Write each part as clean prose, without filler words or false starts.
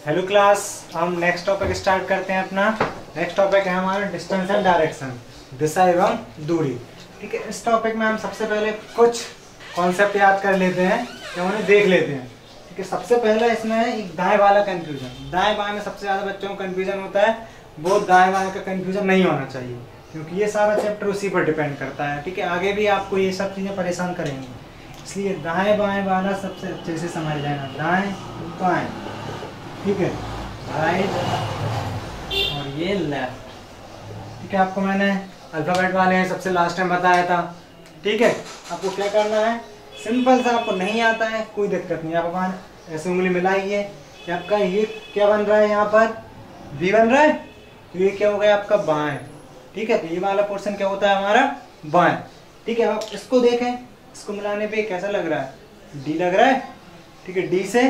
Hello class, हम next topic start करते हैं। अपना नेक्स्ट टॉपिक है हमारा डिस्टेंस एंड डायरेक्शन, दिशा एवं दूरी। ठीक है, इस टॉपिक में हम सबसे पहले कुछ कॉन्सेप्ट याद कर लेते हैं या उन्हें देख लेते हैं। ठीक है, सबसे पहला इसमें है एक दाएं वाला कंफ्यूजन। दाएं बाएं में सबसे ज़्यादा बच्चों को कंफ्यूजन होता है, वो दाएं बाएं का कंफ्यूजन नहीं होना चाहिए, क्योंकि ये सारा चैप्टर उसी पर डिपेंड करता है। ठीक है, आगे भी आपको ये सब चीज़ें परेशान करेंगी, इसलिए दाएं बाएं वाला सबसे अच्छे से समझ लेना। दाएं बाएं, ठीक है, राइट और ये लेफ्ट। ठीक है, आपको मैंने अल्फाबेट वाले सबसे लास्ट टाइम बताया था। ठीक है, आपको क्या करना है, सिंपल सा, आपको नहीं आता है कोई दिक्कत नहीं, आप अपना ऐसे उंगली मिलाइए कि आपका ये क्या बन रहा है, यहाँ पर बी बन रहा है, तो ये क्या हो गया आपका बाएं। ठीक है, तो ये वाला पोर्शन क्या होता है हमारा बाएं। ठीक है, आप इसको देखें, इसको मिलाने पे कैसा लग रहा है, डी लग रहा है। ठीक है, डी से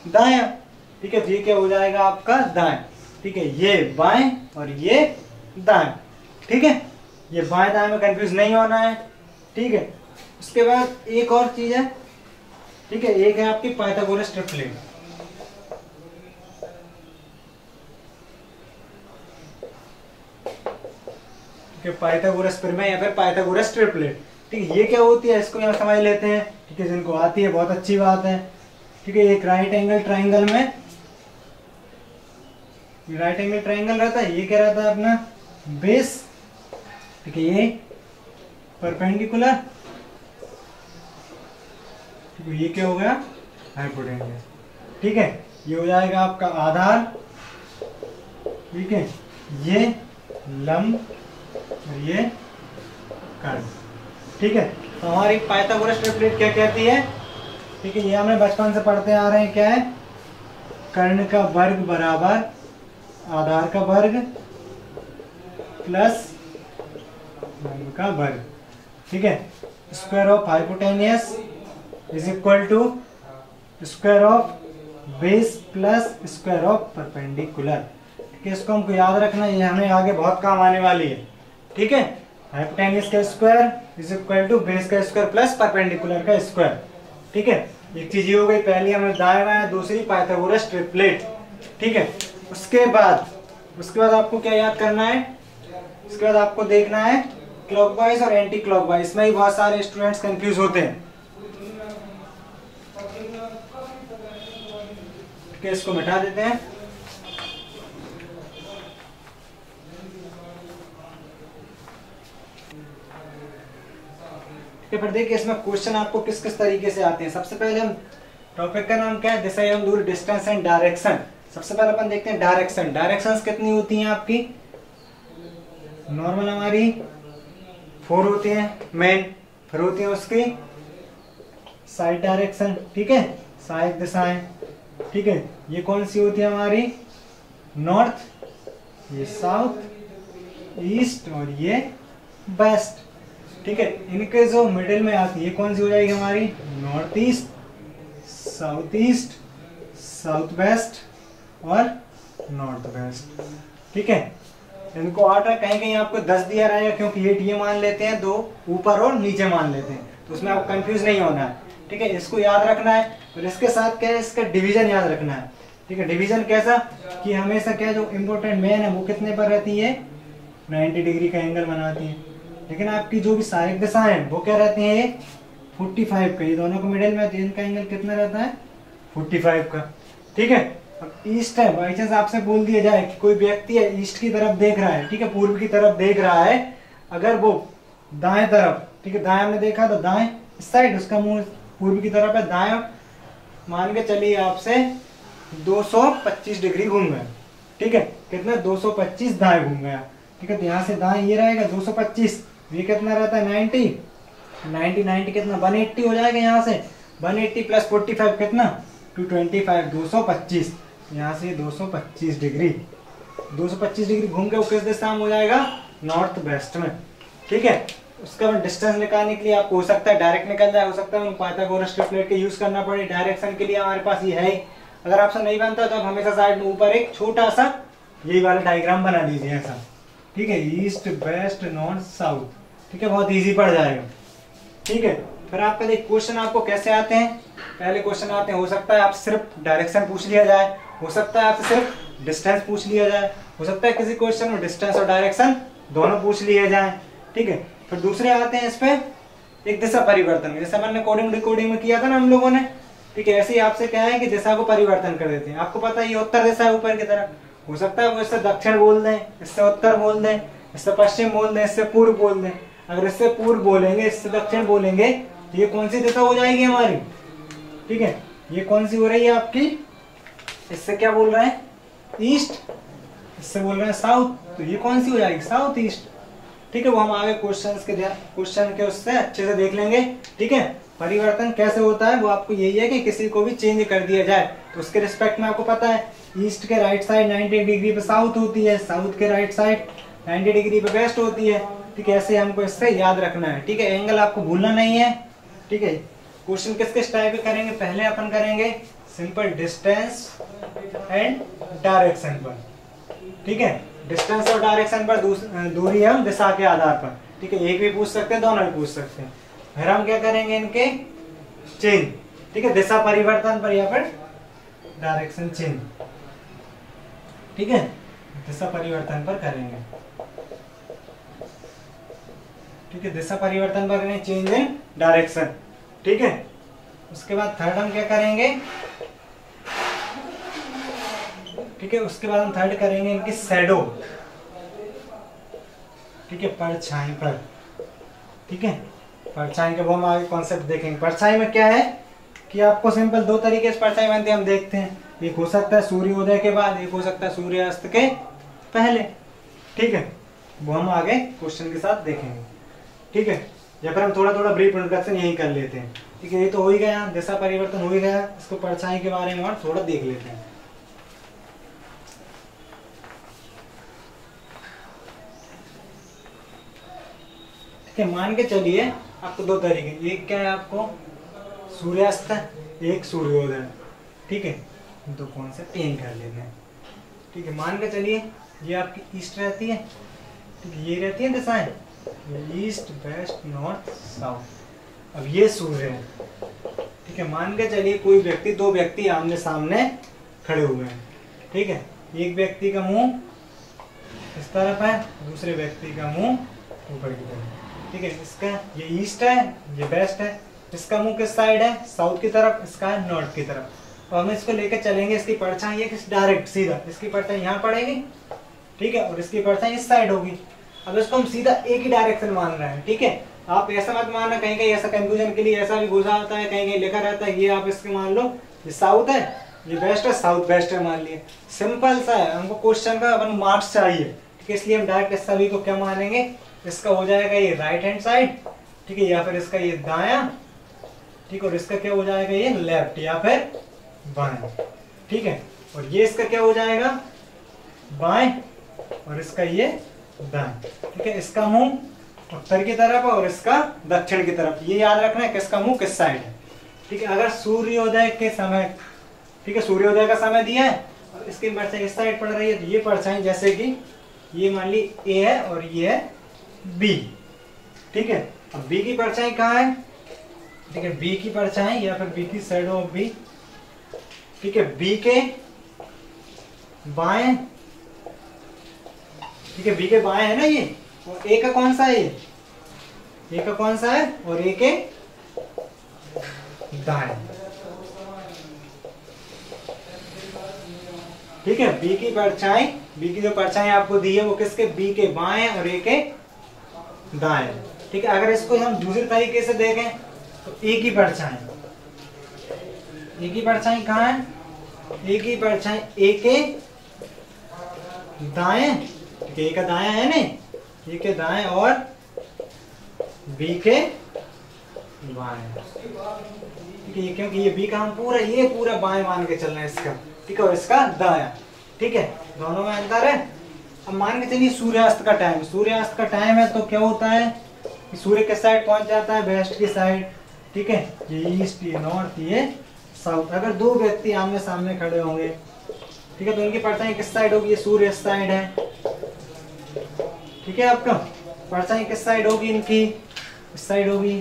दायां। ठीक है, तो ये क्या हो जाएगा आपका दाएं। ठीक है, ये बाएं और ये दाएं। ठीक है, ये बाएं दाएं में कंफ्यूज नहीं होना है। ठीक है, उसके बाद एक और चीज है। ठीक है, एक है आपकी पाइथागोरस ट्रिपलेट। ठीक है, पाइथागोरस प्रमेय या फिर पाइथागोरस ट्रिपलेट। ठीक है, ये क्या होती है, इसको यहाँ समझ लेते हैं। ठीक है, जिनको आती है बहुत अच्छी बात है। ठीक है, एक राइट एंगल ट्राइंगल में, राइट एंगल ट्राइंगल रहता है, ये क्या रहता है अपना बेस। ठीक है, ये परपेंडिकुलर। ठीक है, ये क्या हो गया हाइपोटेन्यूज। ठीक है, ये हो जाएगा आपका आधार। ठीक है, ये लंब और ये कर्व। ठीक है, तो हमारी पाइथागोरस ट्रिपलेट क्या कहती है। ठीक है, ये हमें बचपन से पढ़ते आ रहे हैं, क्या है, कर्ण का वर्ग बराबर आधार का वर्ग प्लस लंब का वर्ग। ठीक है, square of hypotenuse is equal to square of base plus square of perpendicular. ठीक है, इसको हमको याद रखना, ये हमें आगे बहुत काम आने वाली है। ठीक है, हाइपोटेनियस का square is equal to base का स्क्वायर प्लस परपेंडिकुलर का स्क्वायर। ठीक है, एक चीज ये हो गई, पहली हमें दाएं बाएं, दूसरी पाइथागोरस ट्रिपलेट। ठीक है, उसके बाद आपको क्या याद करना है, उसके बाद आपको देखना है क्लॉकवाइज और एंटी क्लॉकवाइज। इसमें ही बहुत सारे स्टूडेंट्स कंफ्यूज होते हैं। ठीक है, इसको मिटा देते हैं। फिर देखिए इसमें क्वेश्चन आपको किस किस तरीके से आते हैं। सबसे पहले हम टॉपिक का नाम क्या है, दिशा एवं दूरी, डिस्टेंस एंड डायरेक्शन। सबसे पहले अपन देखते हैं डायरेक्शन। डायरेक्शंस कितनी होती हैं आपकी, नॉर्मल हमारी 4 होती हैं मेन, फिर होती है उसकी साइड डायरेक्शन। ठीक है, सहायक दिशाएं। ठीक है, ये कौन सी होती है हमारी, नॉर्थ, ये साउथ, ईस्ट और ये वेस्ट। ठीक है, इनके जो मिडिल में आती है, ये कौन सी हो जाएगी हमारी, north east, south east, south west और नॉर्थ वेस्ट। ठीक है, इनको 8 है, कहीं कहीं आपको 10 दिया रहेगा, क्योंकि ये मान लेते हैं, 2 ऊपर और नीचे मान लेते हैं, तो उसमें आपको कंफ्यूज नहीं होना है। ठीक है, इसको याद रखना है। और इसके साथ क्या है, इसका डिवीजन याद रखना है। ठीक है, डिवीजन कैसा कि हमेशा क्या जो इम्पोर्टेंट मेन है वो कितने पर रहती है, 90 डिग्री का एंगल बनाती है। लेकिन आपकी जो भी सहायक दिशाएं हैं वो क्या रहती है, 45 का, ये दोनों को मिडिल में, इनका एंगल कितना रहता है, 45 का। ठीक है, अब ईस्ट है, बाई चांस आपसे बोल दिया जाए कि कोई व्यक्ति है ईस्ट की तरफ देख रहा है, ठीक है, पूर्व की तरफ देख रहा है, अगर वो दाएं तरफ, ठीक है, दाएं हमने देखा तो दाएं इस साइड, उसका मुंह पूर्व की तरफ है, दाएं मान के चलिए आपसे 225 डिग्री घूम गया। ठीक है, कितना, 225 दाएं घूम गया। ठीक है, तो यहाँ से दाएं ये रहेगा 225, ये कितना रहता है 90 कितना 180 हो जाएगा। यहाँ से 180 प्लस 45 कितना 225, 225, यहाँ से 225 डिग्री, 225 डिग्री घूम के वो किस दिशा में हो जाएगा, नॉर्थ वेस्ट में। ठीक है, उसका डिस्टेंस निकालने के लिए आपको हो सकता है डायरेक्ट निकल जाए, हो सकता है पाइथागोरस ट्रिपलेट के यूज करना पड़े। डायरेक्शन के लिए हमारे पास ये है ही, अगर आपसे नहीं बनता तो आप हमेशा साइड में ऊपर एक छोटा सा यही वाला डायग्राम बना दीजिए ऐसा। ठीक है, ईस्ट वेस्ट नॉर्थ साउथ। ठीक है, बहुत इजी पड़ जाएगा। ठीक है, फिर आपका क्वेश्चन आपको कैसे आते हैं, पहले क्वेश्चन आते हैं, हो सकता है आप सिर्फ डायरेक्शन पूछ लिया जाए, हो सकता है आपसे सिर्फ डिस्टेंस पूछ लिया जाए, हो सकता है किसी क्वेश्चन में डिस्टेंस और डायरेक्शन दोनों पूछ लिए जाए। ठीक है, फिर दूसरे आते हैं इस पे एक दिशा परिवर्तन, जैसे अपन ने कोडिंग डिकोडिंग में किया था ना हम लोगों ने। ठीक है, ऐसे ही आपसे क्या है कि दिशा को परिवर्तन कर देते हैं। आपको पता है ये उत्तर दिशा है ऊपर की तरफ, हो सकता है वो इससे दक्षिण बोल दें, इससे उत्तर बोल दें, इससे पश्चिम बोल दें, इससे पूर्व बोल दें। अगर इससे पूर्व बोलेंगे, इससे दक्षिण बोलेंगे तो ये कौन सी दिशा हो जाएगी हमारी? ठीक है, ये कौन सी हो रही है आपकी? इससे क्या बोल रहे हैं? ईस्ट, इससे बोल रहे हैं साउथ, तो ये कौन सी हो जाएगी? South east. ठीक है, वो हम आगे क्वेश्चन के उससे अच्छे से देख लेंगे। ठीक है, परिवर्तन कैसे होता है वो आपको यही है कि किसी को भी चेंज कर दिया जाए तो उसके रिस्पेक्ट में आपको पता है ईस्ट के राइट साइड 90 डिग्री पे साउथ होती है, साउथ के राइट साइड 90 डिग्री पे वेस्ट होती है। ठीक है, ऐसे हमको इससे याद रखना है। ठीक है, एंगल आपको भूलना नहीं है। ठीक है, क्वेश्चन किस किस टाइप के करेंगे? पहले अपन करेंगे सिंपल डिस्टेंस एंड डायरेक्शन पर। ठीक है, डिस्टेंस और डायरेक्शन पर दूरी हम दिशा के आधार पर। ठीक है, एक भी पूछ सकते हैं, दोनों भी पूछ सकते हैं। फिर हम क्या करेंगे? इनके चेंज। ठीक है, दिशा परिवर्तन पर या फिर डायरेक्शन चेंज। ठीक है, दिशा परिवर्तन पर करेंगे। ठीक है, दिशा परिवर्तन पर करेंगे, चेंज इन डायरेक्शन। ठीक है, उसके बाद थर्ड हम क्या करेंगे? ठीक है, उसके बाद हम थर्ड करेंगे इनकी शैडो। ठीक है, परछाई पर। ठीक है, परछाई के वो हम आगे कॉन्सेप्ट देखेंगे। परछाई में क्या है कि आपको सिंपल दो तरीके से परछाई बनती है, हम देखते हैं। एक हो सकता है सूर्योदय के बाद, एक हो सकता है सूर्यास्त के पहले। ठीक है, वो हम आगे क्वेश्चन के साथ देखेंगे। ठीक है, या फिर हम थोड़ा थोड़ा ब्रीफ इंट्रोडक्शन यही कर लेते हैं। ठीक है, ये तो हो ही गया, दिशा परिवर्तन हो ही गया। इसको परछाई के बारे में और थोड़ा देख लेते हैं। ठीक है, मान के चलिए आपको दो तरीके, एक क्या है आपको सूर्यास्त, एक सूर्योदय। ठीक है, दो कौन से तीन कर लेते हैं। ठीक है, मान के चलिए ये आपकी ईस्ट रहती है। ठीक है, ये रहती है दिशाएं, ईस्ट वेस्ट नॉर्थ साउथ। अब ये सूर्य है। ठीक है, मान के चलिए कोई व्यक्ति, दो व्यक्ति आमने सामने खड़े हुए हैं। ठीक है, एक व्यक्ति का मुंह इस तरफ है, दूसरे व्यक्ति का मुंह ऊपर की तरफ। ठीक है, इसका ये ईस्ट है, ये वेस्ट है। इसका मुंह किस साइड है? साउथ की तरफ, इसका है नॉर्थ की तरफ। तो हम इसको लेकर चलेंगे, इसकी परछाई है डायरेक्ट सीधा, इसकी परछाई यहाँ पड़ेगी। ठीक है, और इसकी परछाई इस साइड होगी। अब इसको हम सीधा एक ही डायरेक्शन मान रहे हैं। ठीक है, आप ऐसा मत मानना, कहीं कहीं ऐसा कंफ्यूजन के लिए ऐसा भी बुझा होता है, कहीं कहीं लिखा रहता है ये आप इसके मान लो ये साउथ है, ये वेस्ट है, साउथ वेस्ट है मान लिए। सिंपल सा है, हमको क्वेश्चन का अपन मार्क्स चाहिए। ठीक है, इसलिए हम डायरेक्ट सभी को क्या मानेंगे? इसका हो जाएगा ये राइट हैंड साइड। ठीक है, या फिर इसका ये दायां। ठीक, और इसका क्या हो जाएगा? ये लेफ्ट या फिर बाएं। ठीक है, और ये इसका क्या हो जाएगा? बाएं, और इसका ये दाएं। ठीक है, इसका मुंह उत्तर की तरफ और इसका दक्षिण की तरफ। ये याद रखना है किसका मुंह किस साइड है। ठीक है, अगर सूर्योदय के समय, ठीक है, सूर्योदय का समय दिया है और इसकी परछाई इस साइड पड़ रही है, तो ये परछाई जैसे कि ये मान ली ए है और ये है बी। ठीक है, अब बी की परछाई कहाँ है? ठीक है, बी की परछाई या फिर बी की शैडो ऑफ बी। ठीक है, बी के बाएं। ठीक है, बी के बाएं है ना ये, और ए का कौन सा है? ए का कौन सा है? और ए के दाएं। ठीक है, बी की परछाई, बी की जो परछाई आपको दी है वो किसके? बी के बाएं और ए के दाएं। ठीक है, अगर इसको हम दूसरे तरीके से देखें तो ए की परछाई, ए की परछाई कहाँ है? ए की परछाई ए के दाएं। ठीक है, ए का दायां है नहीं, ए के दाएं और बी के बाएं। ठीक है, क्योंकि ये बी का हम पूरा ये पूरा बाएं मान के चल रहे हैं इसका। ठीक है, और इसका दायां। ठीक है, दोनों में अंतर है। अब मान के चलिए सूर्यास्त का टाइम, सूर्यास्त का टाइम है तो क्या होता है कि सूर्य किस साइड पहुंच जाता है? वेस्ट की साइड। ठीक है, ये ईस्ट, ये नॉर्थ, ये साउथ। अगर दो व्यक्ति आमने सामने खड़े होंगे, ठीक है, तो इनकी परछाई किस साइड होगी? ये सूर्य साइड है। ठीक है, आपका परछाई किस साइड होगी? इनकी इस साइड होगी।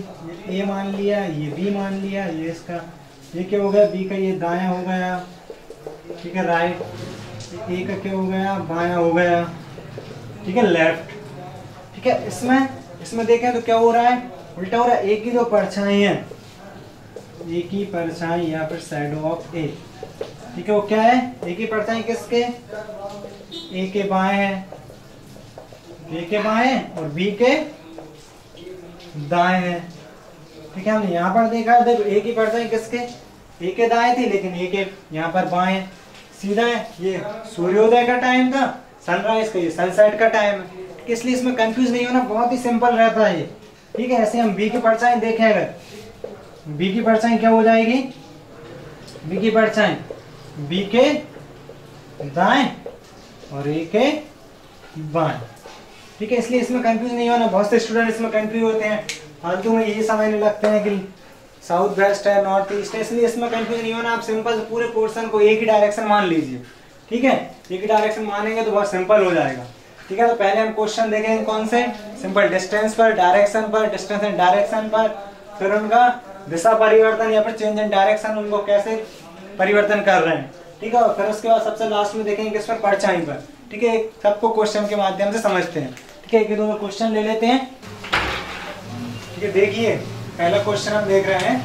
ये ए मान लिया, ये बी मान लिया, ये इसका ये क्या हो गया? बी का ये दायां हो गया। ठीक है राइट, ए का क्या हो गया, बायां हो गया, ठीक है लेफ्ट। ठीक है, इसमें देखें तो क्या हो रहा है, उल्टा हो रहा है। ए की जो परछाई है, ए की परछाई या फिर शैडो ऑफ ए, ठीक है वो क्या है, ए की परछाई किसके, ए के बाएं है, ए के बाएं और बी के दाएं है। ठीक है, हमने यहाँ पर देखा, देखो ए की परछाई किसके, ए के दाएं थी, लेकिन ए के यहाँ पर बाएं सीधा है। ये सूर्योदय का टाइम था, सनराइज का, ये सनसेट का टाइम है, इसलिए इसमें कंफ्यूज नहीं होना, बहुत ही सिंपल रहता है ये। ठीक है, ऐसे हम बी की परछाई देखें, अगर बी की परछाई क्या हो जाएगी, बी की परछाई बी के दाएं और ए के बाएं। ठीक है, इसलिए इसमें कंफ्यूज नहीं होना। बहुत से स्टूडेंट इसमें कंफ्यूज होते हैं, फालतू में ये समझने लगते हैं कि साउथ वेस्ट है, नॉर्थ ईस्ट है, इसलिए इसमें कंफ्यूज नहीं होना। आप सिंपल पूरे पोर्शन को एक ही डायरेक्शन मान लीजिए। ठीक है, एक ही डायरेक्शन मानेंगे तो बहुत सिंपल हो जाएगा। ठीक है, तो पहले हम क्वेश्चन देखेंगे कौन से, सिंपल डिस्टेंस पर, डायरेक्शन पर, डिस्टेंस एंड डायरेक्शन पर, फिर उनका दिशा परिवर्तन या फिर चेंज इन डायरेक्शन, उनको कैसे परिवर्तन कर रहे हैं। ठीक है, और फिर उसके बाद सबसे लास्ट में देखेंगे किस पर, परछाई पर। ठीक है, सबको क्वेश्चन के माध्यम से समझते हैं। ठीक है, एक दो क्वेश्चन ले लेते हैं। ठीक है, देखिए पहला क्वेश्चन हम देख रहे हैं,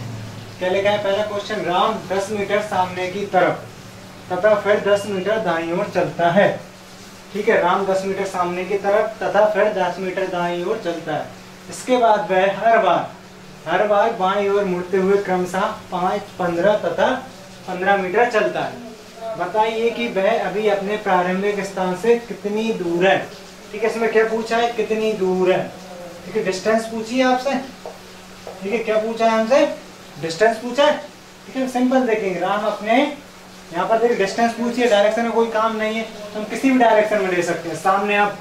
क्या लिखा है पहला क्वेश्चन, राम 10 मीटर सामने की तरफ तथा फिर 10 मीटर दाईं ओर चलता है। ठीक है, राम 10 मीटर सामने की तरफ तथा फिर 10 मीटर दाईं ओर चलता है। इसके बाद वह हर बार बाईं ओर मुड़ते हुए क्रमशः 5, 15 तथा 15 मीटर चलता है। बताइए कि वह अभी अपने प्रारंभिक स्थान से कितनी दूर है। ठीक है, इसमें क्या पूछा है, कितनी दूर है। ठीक है, डिस्टेंस पूछी है आपसे। ठीक है, क्या पूछा है हमसे, डिस्टेंस पूछा है। ठीक है, सिंपल देखेंगे, राम अपने यहाँ पर देखिए डिस्टेंस पूछी है, डायरेक्शन में कोई काम नहीं है, हम किसी भी डायरेक्शन में ले सकते हैं। सामने आप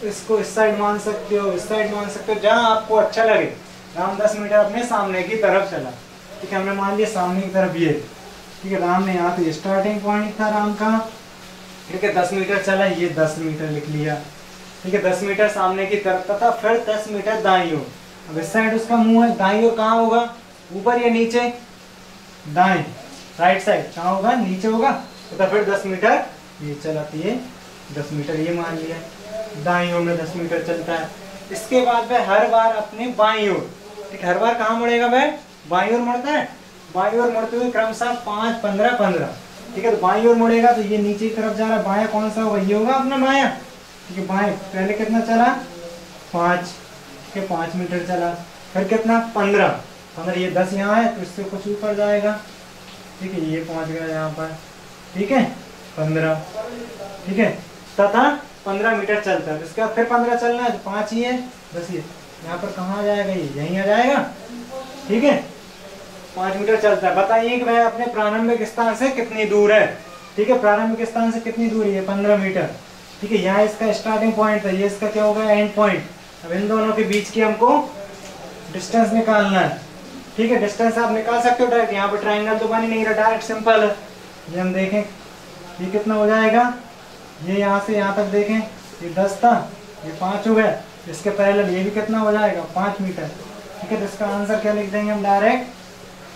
इसको इस साइड मान सकते हो, इस साइड मान सकते हो, जहाँ आपको अच्छा लगे। राम 10 मीटर अपने सामने की तरफ चला। ठीक है, हमने मान लिया सामने की तरफ ये। ठीक है, राम ने यहाँ पे स्टार्टिंग पॉइंट था राम का। ठीक है, 10 मीटर चला, ये 10 मीटर लिख लिया। ठीक है, 10 मीटर सामने की तरफ तथा फिर 10 मीटर दाईं ओर। अब इस साइड उसका मुंह है, दाईं ओर कहाँ होगा, ऊपर या नीचे, दाएं, राइट साइड कहाँ होगा, नीचे होगा। तथा फिर 10 मीटर ये चला, तो ये 10 मीटर ये मान लिया, दाईं ओर में 10 मीटर चलता है। इसके बाद वह हर बार अपने बाईं ओर, ठीक है, हर बार कहाँ मुड़ेगा वह, बाईं ओर मुड़ता है, बाईं ओर मुड़ते हुए क्रमशः 5, 15, 15। ठीक है, तो बाईं ओर मुड़ेगा तो ये नीचे की तरफ जा रहा है, बायां कौन सा होगा, ये होगा अपना बायां। ठीक है, बाएं पहले कितना चला, 5, ठीक है 5 मीटर चला, फिर कितना 15, ये 10 यहाँ है तो इससे कुछ ऊपर जाएगा। ठीक है, ये पहुंच गया यहाँ पर। ठीक है, 15, ठीक है, तथा 15 मीटर चलता है। इसके बाद फिर 15 चलना है, तो 5 ही है, 10 ही, यहाँ पर कहाँ आ जाएगा, ये यहीं आ जाएगा। ठीक है, 5 मीटर चलता है। बताइए कि वह अपने प्रारंभिक स्थान से कितनी दूर है। ठीक है, प्रारंभिक स्थान से कितनी दूर है, 15 मीटर। ठीक है, यहाँ इसका स्टार्टिंग पॉइंट है, ये इसका क्या होगा, एंड पॉइंट। अब इन दोनों के बीच की हमको डिस्टेंस निकालना है। ठीक है, डिस्टेंस आप निकाल सकते हो डायरेक्ट, यहाँ पर ट्राइंगल तो बन ही नहीं रहा, डायरेक्ट सिंपल है। ये हम देखें ये कितना हो जाएगा, ये यहाँ से यहाँ तक देखें, ये 10 था, ये 5 हो गया, इसके पैरेलल ये भी कितना हो जाएगा, 5 मीटर। ठीक है, तो इसका आंसर क्या लिख देंगे हम, डायरेक्ट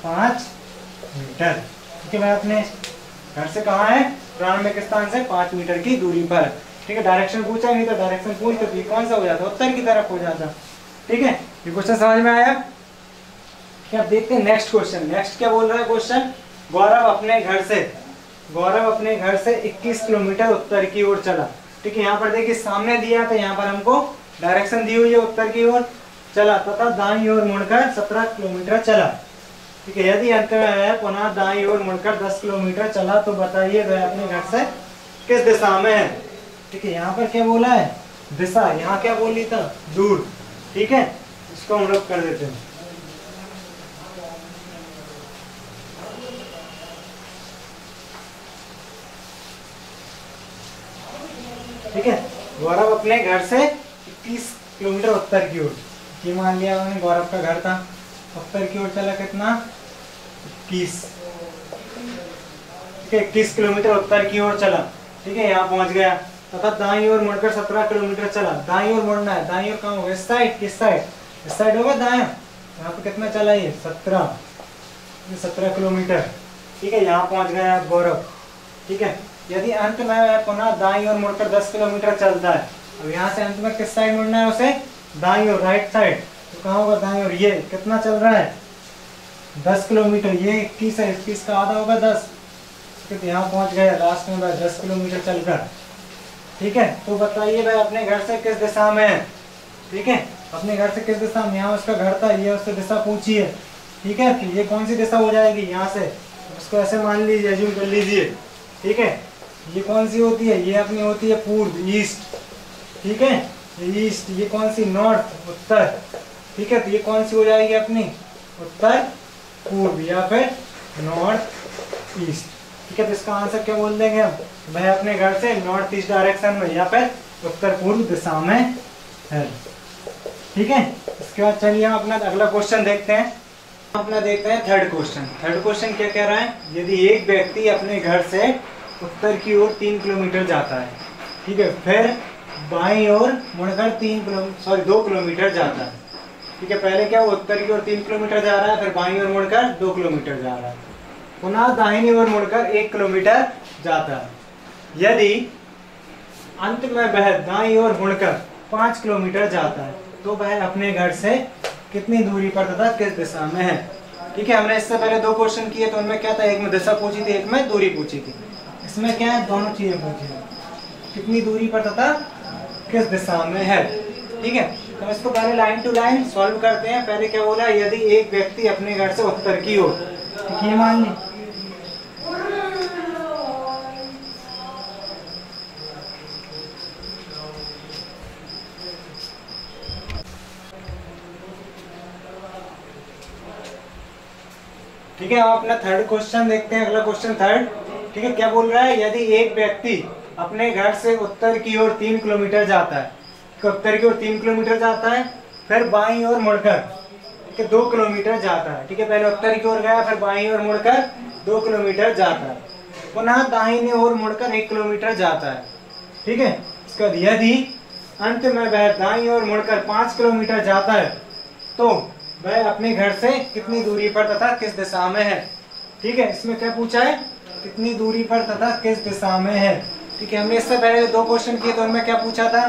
5 मीटर। ठीक है, मैं अपने घर से कहाँ है, प्रारंभिक स्थान से 5 मीटर की दूरी पर। ठीक है, डायरेक्शन पूछा नहीं तो डायरेक्शन पूछ तो ये कौन सा हो जाता, उत्तर की तरफ हो जाता। ठीक है, ये क्वेश्चन समझ में आया। अब देखते हैं नेक्स्ट क्वेश्चन। नेक्स्ट क्या बोल रहा है क्वेश्चन, गौरव अपने घर से 21 किलोमीटर उत्तर की ओर चला। ठीक है, यहाँ पर देखिए सामने दिया था, यहाँ पर हमको डायरेक्शन दी हुई है, उत्तर की ओर चला तथा दाईं ओर मुड़कर 17 किलोमीटर चला। ठीक है, यदि अंत में पुनः दाईं ओर मुड़कर 10 किलोमीटर चला तो बताइए वह अपने घर से किस दिशा में है। ठीक है, यहाँ पर क्या बोला है, दिशा, यहाँ क्या बोली था, दूर। ठीक है, इसको हम लोग कर देते हैं। ठीक है, गौरव अपने घर से 21 किलोमीटर उत्तर की ओर, ये मान लिया उन्होंने, गौरव का घर था, उत्तर की ओर चला कितना, 21। ठीक है, 21 किलोमीटर उत्तर की ओर चला। ठीक है, यहाँ पहुंच गया तथा दाईं ओर मुड़कर 17 किलोमीटर चला। दाईं ओर मुड़ना है, दाईं ओर कहाँ होगा, इस साइड, किस साइड, इस साइड होगा दायां। यहाँ पे कितना चला, ये 17 किलोमीटर। ठीक है, यहाँ पहुंच गया गौरव। ठीक है। यदि अंत में पुनः दाईं ओर मुड़कर 10 किलोमीटर चलता है, अब यहाँ से अंत में किस साइड मुड़ना है उसे, दाईं ओर, राइट साइड, तो कहाँ होगा दाईं ओर, ये कितना चल रहा है 10 किलोमीटर, ये 21 है, 21 का आधा होगा 10, तो यहाँ पहुँच गया लास्ट में भाई 10 किलोमीटर चलकर। ठीक है, तो बताइए भाई अपने घर से किस दिशा में है। ठीक है, अपने घर से किस दिशा में, यहाँ उसका घर था, ये उससे दिशा पूछी है। ठीक है, तो ये कौन सी दिशा हो जाएगी, यहाँ से उसको ऐसे मान लीजिए, अज्यूम कर लीजिए। ठीक है, ये कौन सी होती है, ये अपनी होती है पूर्व, ईस्ट। ठीक है, ईस्ट, ये कौन सी, नॉर्थ, उत्तर। ठीक है, तो ये कौन सी हो जाएगी अपनी, उत्तर पूर्व या फिर नॉर्थ ईस्ट। ठीक है, तो इसका आंसर क्या बोल देंगे हम, वह अपने घर से नॉर्थ ईस्ट डायरेक्शन में या फिर उत्तर पूर्व दिशा में है। ठीक है, इसके बाद चलिए हम अपना अगला क्वेश्चन देखते हैं। अपना देखते हैं थर्ड क्वेश्चन। थर्ड क्वेश्चन क्या कह रहा है, यदि एक व्यक्ति अपने घर से उत्तर की ओर 3 किलोमीटर जाता है, ठीक है, फिर बाईं ओर मुड़कर 2 किलोमीटर जाता है। ठीक है, पहले क्या वो उत्तर की ओर 3 किलोमीटर जा रहा है, फिर बाईं ओर मुड़कर 2 किलोमीटर जा रहा है, पुनः दाहिनी ओर मुड़कर 1 किलोमीटर जाता है। यदि अंत में वह दाईं ओर मुड़कर 5 किलोमीटर जाता है, तो वह अपने घर से कितनी दूरी पर तथा किस दिशा में है। ठीक है, हमने इससे पहले 2 क्वेश्चन किए, तो उनमें क्या था, एक में दिशा पूछी थी, एक में दूरी पूछी थी। इसमें क्या है, दोनों चीजें पूछी है, कितनी दूरी पर तथा किस दिशा में है। ठीक है, तो इसको पहले लाइन टू लाइन सॉल्व करते हैं। पहले क्या बोला, यदि एक व्यक्ति अपने घर से उत्तर की ओर, ये मान ली, ठीक है, हम अपना थर्ड क्वेश्चन देखते हैं। अगला क्वेश्चन थर्ड। ठीक है, क्या बोल रहा है, यदि एक व्यक्ति अपने घर से उत्तर की ओर 3 किलोमीटर जाता है, उत्तर की ओर 3 किलोमीटर जाता है, फिर बाईं ओर मुड़कर, ठीक है, 2 किलोमीटर जाता है। ठीक है, पहले उत्तर की ओर गया, फिर बाईं ओर मुड़कर 2 किलोमीटर जाता है, पुनः दाहिने ओर मुड़कर 1 किलोमीटर जाता है। ठीक है, इसके बाद यदि अंत में वह दाईं ओर मुड़कर 5 किलोमीटर जाता है, तो वह अपने घर से कितनी दूरी पर तथा किस दिशा में है। ठीक है, इसमें क्या पूछा है, कितनी दूरी पर तथा किस दिशा में है। ठीक है, हमने इससे पहले 2 क्वेश्चन किए, तो उनमें क्या पूछा था,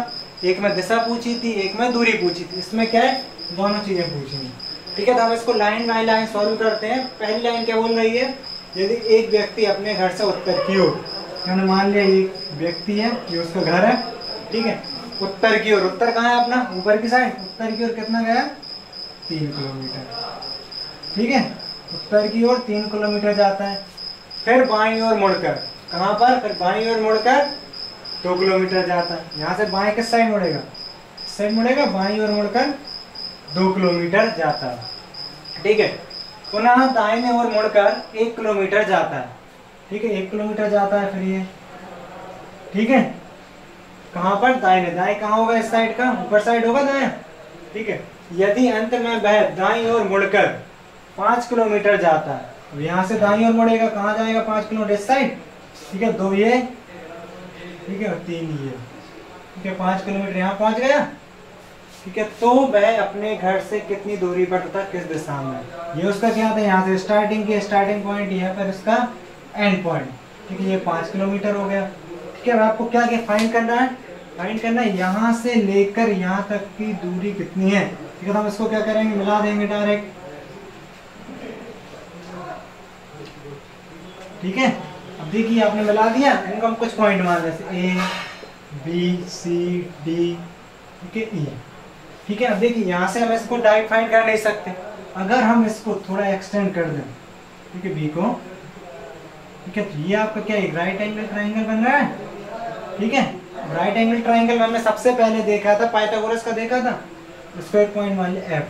एक में दिशा पूछी थी, एक में दूरी पूछी थी। इसमें क्या है, दोनों चीजें पूछी। ठीक है, तो हम इसको लाइन बाय लाइन सॉल्व करते हैं। पहली लाइन क्या बोल रही है, यदि एक व्यक्ति अपने घर से उत्तर की ओर, हमने मान लिया एक व्यक्ति है, ये उसका घर है। ठीक है, उत्तर की ओर, उत्तर कहाँ है अपना, ऊपर की साइड, उत्तर की ओर कितना गया, 3 किलोमीटर। ठीक है, उत्तर की ओर 3 किलोमीटर जाता है, फिर बाईं ओर मुड़कर, कहाँ पर, फिर बाईं ओर मुड़कर 2 किलोमीटर जाता है। यहाँ से बाएं किस साइड मुड़ेगा, इस साइड मुड़ेगा, बाईं ओर मुड़कर 2 किलोमीटर जाता है। ठीक है, पुनः दाहिने ओर मुड़कर 1 किलोमीटर जाता है। ठीक है, 1 किलोमीटर जाता है फिर ये। ठीक है, कहाँ पर, दाहिने, दाएं कहाँ होगा, इस साइड का, ऊपर साइड होगा दाएं। ठीक है, यदि अंत में वह दाईं ओर मुड़कर 5 किलोमीटर जाता है, अब यहाँ से दाईं ओर मुड़ेगा, कहाँ जाएगा, 5 किलोमीटर इस साइड। ठीक है, 2 ये, ठीक है, और 3 ये। ठीक है, 5 किलोमीटर यहाँ पहुँच गया। ठीक है, तो वह अपने घर से कितनी दूरी पर तथा किस दिशा में, ये उसका क्या था, यहाँ से स्टार्टिंग की, स्टार्टिंग पॉइंट ये, पर उसका एंड पॉइंट। ठीक है, ये 5 किलोमीटर हो गया। ठीक है, अब आपको क्या क्या फाइंड करना है, फाइंड करना है यहाँ से लेकर यहाँ तक की दूरी कितनी है। ठीक है, तो हम इसको क्या करेंगे, मिला देंगे डायरेक्ट। ठीक है, अब देखिए आपने मिला दिया, इनको हम कुछ पॉइंट मान लेते, ए बी सी डी, ठीक है, ई। ठीक है, अब देखिए यहाँ से हम इसको डायरेक्ट फाइंड कर नहीं सकते, अगर हम इसको थोड़ा एक्सटेंड कर दें, ठीक है, बी को। ठीक है, तो ये आपका क्या है, राइट एंगल ट्राइंगल बन रहा है। ठीक है, राइट एंगल ट्राइंगल हमने सबसे पहले देखा था, पाइथागोरस का देखा था, इसको एक पॉइंट मान लिया एफ।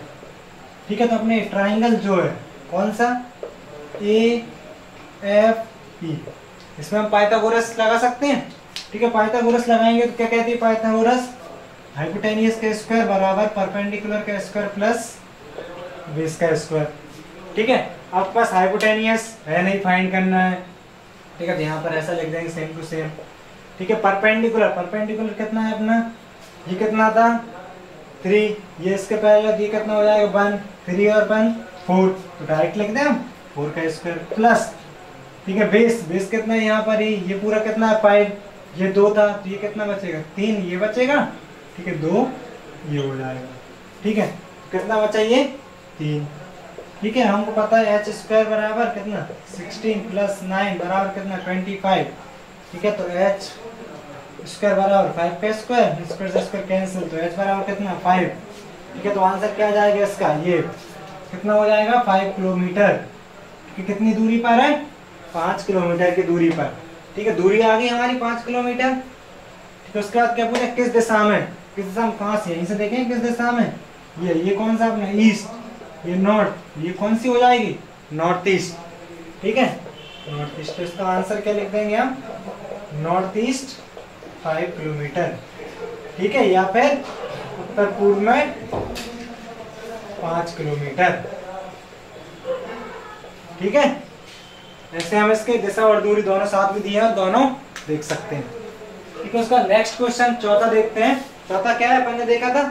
ठीक है, तो अपने ट्राइंगल जो है कौन सा, ए एफ ई, इसमें हम पाइथागोरस लगा सकते हैं। ठीक है, पाइथागोरस लगाएंगे तो क्या कहती है पाइथागोरस, हाइपोटेनियस का स्क्वायर बराबर परपेंडिकुलर का स्क्वायर प्लस बेस का स्क्वायर। ठीक है, आपके पास हाइपोटेनियस है नहीं, फाइंड करना है। ठीक है, तो यहाँ पर ऐसा लिख देंगे सेम टू सेम। ठीक है, परपेंडिकुलर, परपेंडिकुलर कितना है अपना, ये कितना था 3, ये इसके पहले ये कितना हो जाएगा 1, 3 और 1 4, तो डायरेक्ट लिख दें हम 4 का स्क्वायर प्लस ठीक है। बेस बेस कितना है यहाँ पर, ये पूरा कितना है 5, ये 2 था तो ये कितना बचेगा 3, ये बचेगा। ठीक है 2 ये हो जाएगा। ठीक है कितना बचा ये 3। ठीक है हमको पता है h स्क्वायर बराबर कितना 16 प्लस 9 बराबर कितना 25। ठीक है तो h स्क्वायर बराबर 5 का स्क्वायर, स्क्वायर से स्क्वायर कैंसिल, तो h बराबर कितना 5। ठीक है तो आंसर क्या जाएगा इसका, ये कितना हो जाएगा 5 किलोमीटर। ठीक है कितनी दूरी पर है 5 किलोमीटर की दूरी पर। ठीक है दूरी आ गई हमारी 5 किलोमीटर। ठीक है उसके बाद क्या पूछा किस दिशा में, किस दिशा में, कहाँ से, यहीं से देखें किस दिशा में, ये कौन सा अपना ईस्ट, ये नॉर्थ, ये कौन सी हो जाएगी नॉर्थ ईस्ट। ठीक है नॉर्थ ईस्ट, तो इसका आंसर क्या लिख देंगे हम नॉर्थ ईस्ट 5 किलोमीटर। ठीक है या फिर उत्तर पूर्व में 5 किलोमीटर। ठीक है ऐसे हम इसके दिशा और दूरी दोनों साथ भी दिए हैं, दोनों देख सकते हैं। ठीक है उसका नेक्स्ट क्वेश्चन चौथा देखते हैं। चौथा क्या है, अपन ने देखा था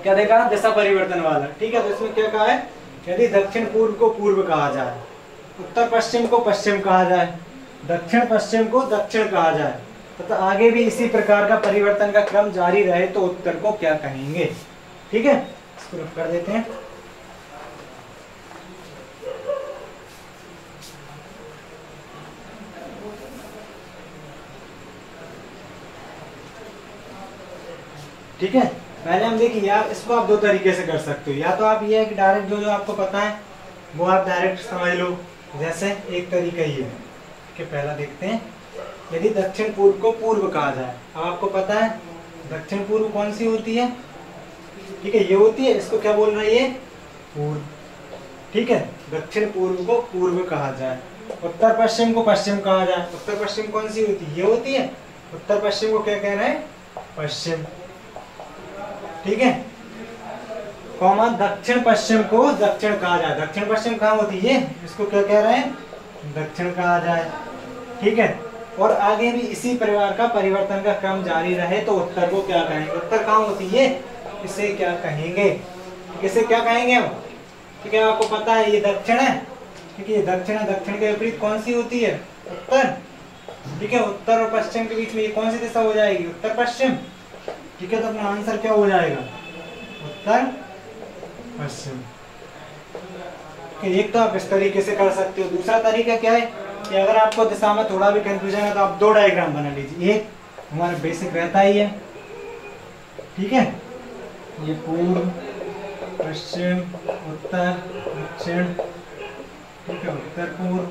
क्या देखा, दिशा परिवर्तन वाला। ठीक है तो इसमें क्या कहा है, यदि दक्षिण पूर्व को पूर्व कहा जाए, उत्तर पश्चिम को पश्चिम कहा जाए, दक्षिण पश्चिम को दक्षिण कहा जाए, तो आगे भी इसी प्रकार का परिवर्तन का क्रम जारी रहे तो उत्तर को क्या कहेंगे। ठीक है इसको रख कर देते हैं। ठीक है पहले हम देखिए यार, इसको आप दो तरीके से कर सकते हो। या तो आप ये है कि डायरेक्ट जो आपको पता है वो आप डायरेक्ट समझ लो, जैसे एक तरीका ये है कि पहला देखते हैं, यदि दक्षिण पूर्व को पूर्व कहा जाए। अब आपको पता है दक्षिण पूर्व कौन सी होती है, ठीक है ये होती है, इसको क्या बोल रहा है ये पूर्व। ठीक है दक्षिण पूर्व को पूर्व कहा जाए, उत्तर पश्चिम को पश्चिम कहा जाए, उत्तर पश्चिम कौन सी होती है ये होती है, उत्तर पश्चिम को क्या कह रहे हैं पश्चिम। ठीक है कौमा दक्षिण पश्चिम को दक्षिण कहा जाए, दक्षिण पश्चिम कहाँ होती है, इसको क्या कह रहे हैं दक्षिण कहा जाए। ठीक है और आगे भी इसी प्रकार का परिवर्तन का क्रम जारी रहे तो उत्तर को क्या कहेंगे, उत्तर कहाँ होती है इसे क्या कहेंगे, इसे क्या कहेंगे हम। ठीक है आपको पता है ये दक्षिण है, ठीक है ये दक्षिण है, दक्षिण के विपरीत कौन सी होती है उत्तर। ठीक है उत्तर और पश्चिम के बीच में ये कौन सी दिशा हो जाएगी उत्तर पश्चिम। ठीक है तो अपना आंसर क्या हो जाएगा उत्तर पश्चिम। एक तो आप इस तरीके से कर सकते हो। दूसरा तरीका क्या है कि अगर आपको दिशा में थोड़ा भी कंफ्यूजन है तो आप दो डायग्राम बना लीजिए, एक हमारा बेसिक रहता ही है। ठीक है ये पूर्व पश्चिम उत्तर दक्षिण, ठीक है उत्तर पूर्व,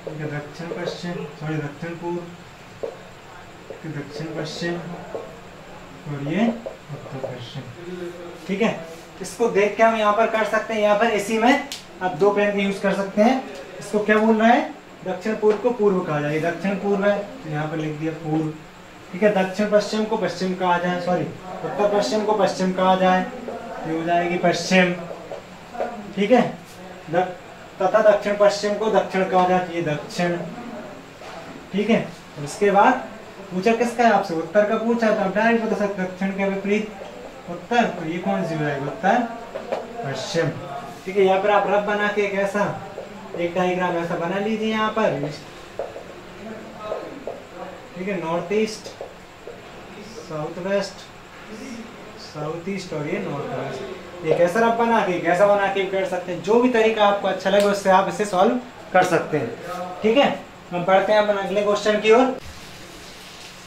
ठीक है दक्षिण पश्चिम, सॉरी दक्षिण पूर्व, दक्षिण पश्चिम और ये उत्तर पश्चिम। ठीक है इसको देख के हम यहाँ पर कर सकते हैं, यहाँ पर इसी में आप दो पेन का यूज कर सकते हैं। इसको क्या बोल रहा है दक्षिण पूर्व को पूर्व कहा जाए, दक्षिण पूर्व है तो यहाँ पर लिख दिया पूर्व। ठीक है दक्षिण पश्चिम को पश्चिम कहा जाए, सॉरी उत्तर पश्चिम को पश्चिम कहा जाए, ये हो जाएगी पश्चिम। ठीक है तथा दक्षिण पश्चिम को दक्षिण कहा जाए, ये दक्षिण। ठीक है इसके बाद पूछा किसका है आपसे, उत्तर का पूछा तो आप डायरेक्ट बता सकते दक्षिण के विपरीत उत्तर, तो ये कौन सी हो जाएगी उत्तर पश्चिम। ठीक है यहाँ पर आप रफ बना के एक ऐसा एक डायग्राम ऐसा बना लीजिए यहाँ पर। ठीक है north east south west, south east और ये नॉर्थ वेस्ट, एक ऐसा रफ बना के कैसा बना के कर सकते हैं। जो भी तरीका आपको अच्छा लगे उससे आप इसे सॉल्व कर सकते हैं। ठीक है हम पढ़ते हैं अपन अगले क्वेश्चन की ओर।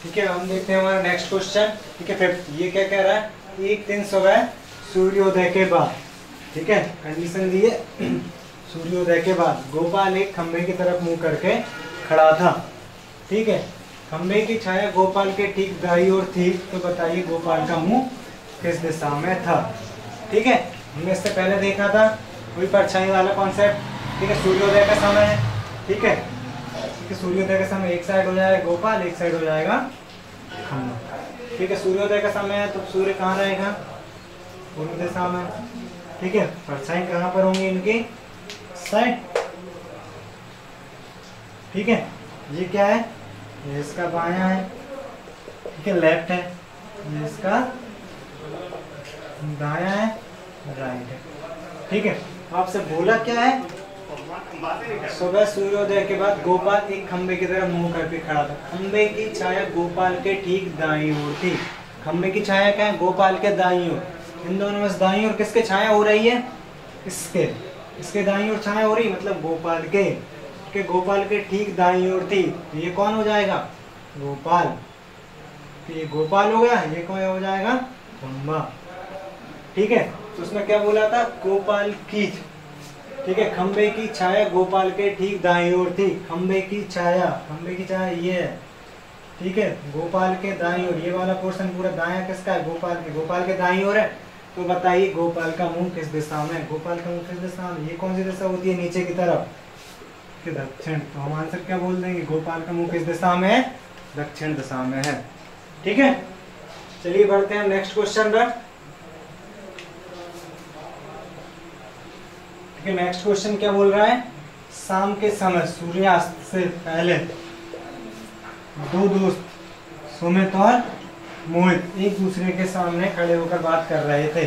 ठीक है हम देखते हैं हमारा नेक्स्ट क्वेश्चन। ठीक है फिफ्थ, ये क्या कह रहा है, एक दिन सुबह सूर्योदय के बाद, ठीक है कंडीशन दी है सूर्योदय के बाद गोपाल एक खंबे की तरफ मुंह करके खड़ा था। ठीक है खंबे की छाया गोपाल के ठीक दाईं ओर थी, तो बताइए गोपाल का मुंह किस दिशा में था। ठीक है हमने इससे पहले देखा था वही परछाई वाला कॉन्सेप्ट। ठीक है सूर्योदय का समय है, ठीक है सूर्योदय का समय एक साइड हो जाएगा गोपाल, एक साइड हो जाएगा खंबा। ठीक है सूर्योदय का समय है तो सूर्य कहाँ रहेगा पूर्व दिशा में। ठीक है परछाई कहाँ पर होंगी इनकी साइड। ठीक है ये क्या है, ये इसका बायां है, ठीक है लेफ्ट है, ये इसका दायां है, राइट है। ठीक है आपसे बोला क्या है सुबह सूर्योदय के बाद गोपाल एक खंबे की तरफ मुंह करके खड़ा था। खंबे की छाया गोपाल के ठीक दाईं ओर थी। खंबे की छाया क्या है? गोपाल के दाईं ओर। इन दोनों में दाईं ओर किसके छाया हो रही है? इसके दाईं ओर छाया हो रही, मतलब गोपाल के गोपाल के ठीक दाईं ओर थी। तो ये कौन हो जाएगा? गोपाल। तो ये गोपाल हो गया, ये कौन हो जाएगा? खंबा। ठीक है, तो उसमें क्या बोला था? गोपाल की, ठीक है, खंबे की छाया गोपाल के ठीक दाईं ओर थी। खंबे की छाया ये है, ठीक है, गोपाल के दाईं ओर। ये वाला पोर्शन पूरा दायां किसका है? गोपाल के दाईं ओर है। तो बताइए गोपाल का मुंह किस दिशा में है? गोपाल का मुंह किस दिशा में? ये कौन सी दिशा होती है? नीचे की तरफ, कि दक्षिण। तो हम आंसर क्या बोल देंगे? गोपाल का मुंह किस दिशा में है? दक्षिण दिशा में है। ठीक है, चलिए बढ़ते हैं नेक्स्ट क्वेश्चन पर। ठीक है, नेक्स्ट क्वेश्चन क्या बोल रहा है? शाम के समय सूर्यास्त से पहले दो दोस्त सुमित और मोहित एक दूसरे के सामने खड़े होकर बात कर रहे थे।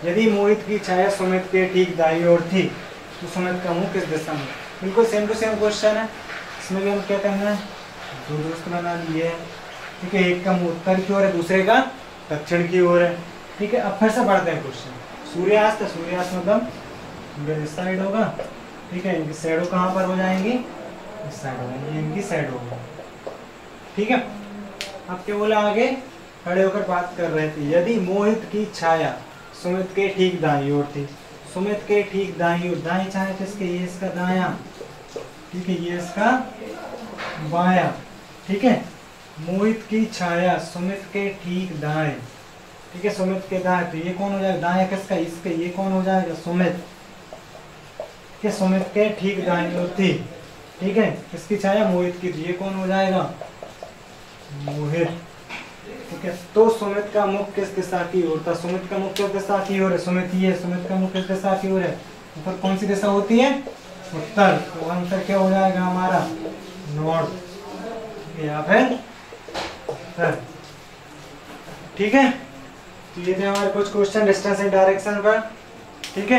यदि मोहित की छाया सुमित के ठीक दाईं ओर थी तो सुमित का मुंह किस दिशा में? बिल्कुल सेम टू सेम क्वेश्चन है। इसमें भी हम क्या करना है? दो दोस्त बना लिए, ठीक है, एक का मुंह उत्तर की ओर है, दूसरे का दक्षिण की ओर है। ठीक है, अब फिर से पढ़ते हैं क्वेश्चन। सूर्यास्त मतलब इस साइड होगा, ठीक है, इनकी शैडो कहाँ पर हो जाएंगी? इस साइड हो जाएंगी, इनकी साइड होगी। ठीक है, अब क्या बोला आगे? खड़े होकर बात कर रहे थे। यदि मोहित की छाया सुमित के ठीक दाईं ओर थी, सुमित के ठीक दाईं ओर, दाईं छाया किसके? ये इसका दायां, ठीक है, ये इसका बायां। ठीक है, मोहित की छाया सुमित के ठीक दाएं, ठीक है, सुमित के दाएं। तो ये कौन हो जाएगा? दायां किसका? इसके। ये कौन हो जाएगा? सुमित के। सुमित के ठीक दाईं ओर थी, ठीक है, किसकी छाया? मोहित की। तो ये कौन हो जाएगा? मोहित। ठीक है, तो सुमित का मुख किस दिशा की ओर था? सुमित का मुख किस दिशा की ओर है? सुमित का मुख किस दिशा की ओर है? ऊपर कौन सी दिशा होती है? उत्तर। तो आंसर क्या हो जाएगा हमारा? नॉर्थ या फिर उत्तर। ठीक है, तो ये थे हमारे कुछ क्वेश्चन डिस्टेंस एंड डायरेक्शन पर। ठीक है।